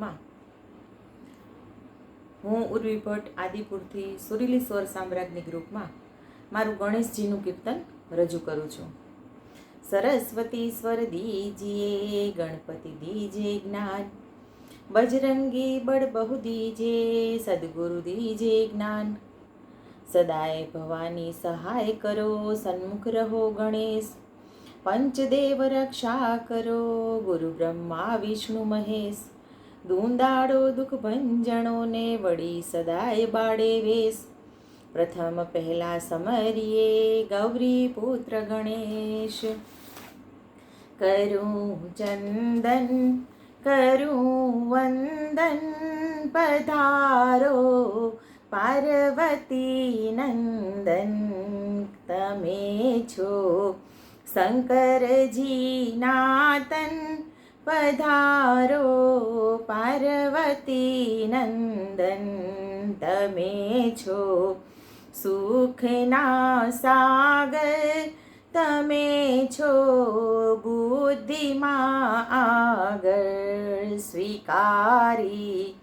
માં હું ઉર્વી ભટ્ટ આદિપુરથી સુરીલી સ્વર સામ્રાજ્ઞી ગ્રુપમાં મારું ગણેશજીનું કીર્તન રજૂ કરું છું. સરસ્વતી સ્વર દીજીએ, ગણપતિ દીજે જ્ઞાન, બજરંગી બળ બહુ દીજે, સદગુરુ દીજે જ્ઞાન. સદાય ભવાની સહાય કરો, સન્મુખ રહો ગણેશ, પંચદેવ રક્ષા કરો, ગુરુ બ્રહ્મા વિષ્ણુ મહેશ. દૂંદાડો દુઃખ ભંજણોને, વળી સદાય બાળે વેશ. પ્રથમ પહેલા સમરીએ, ગૌરી પુત્ર ગણેશ. કરું ચંદન કરું વંદન, પધારો પાર્વતી નંદન. તમે છો શંકરજી નાતન, પધારો પાર્વતી નંદન. તમે છો સુખના સાગર, તમે છો બુદ્ધિમાં આગળ. સ્વીકારી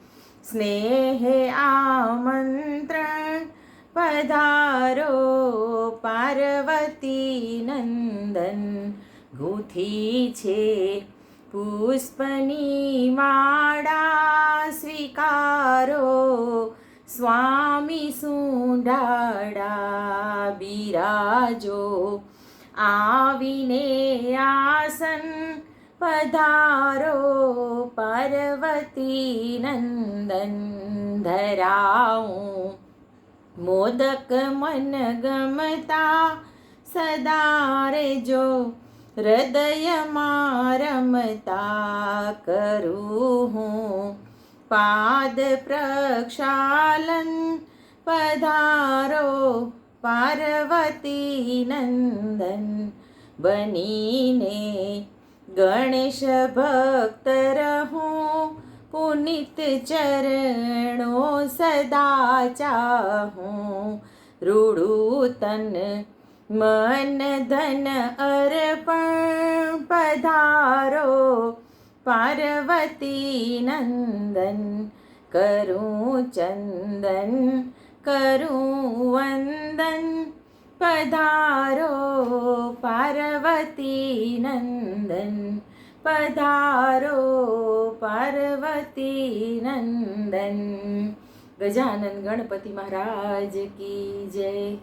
સ્નેહ આમંત્રણ, પધારો પાર્વતી નંદન. ગૂંથી છે પુષ્પની માળા, સ્વીકારો સ્વામી સુંઢાળા. બિરાજો આવીને આસન, પધારો પાર્વતી નંદન. ધરાવું મોદક મન ગમતા, સદા રેજો હૃદયમાં રમતા. કરું હું પાદ પ્રક્ષાલન, પધારો પાર્વતી નંદન. બનીને ગણેશ ભક્ત રહું, પુનિત ચરણો સદા ચાહું. રૂડું તન મન ધન અર્પણ, પધારો પાર્વતી નંદન. કરું ચંદન કરું વંદન, પધારો પાર્વતી નંદન. પધારો પાર્વતી નંદન. ગજાનન ગણપતિ મહારાજ કી જય.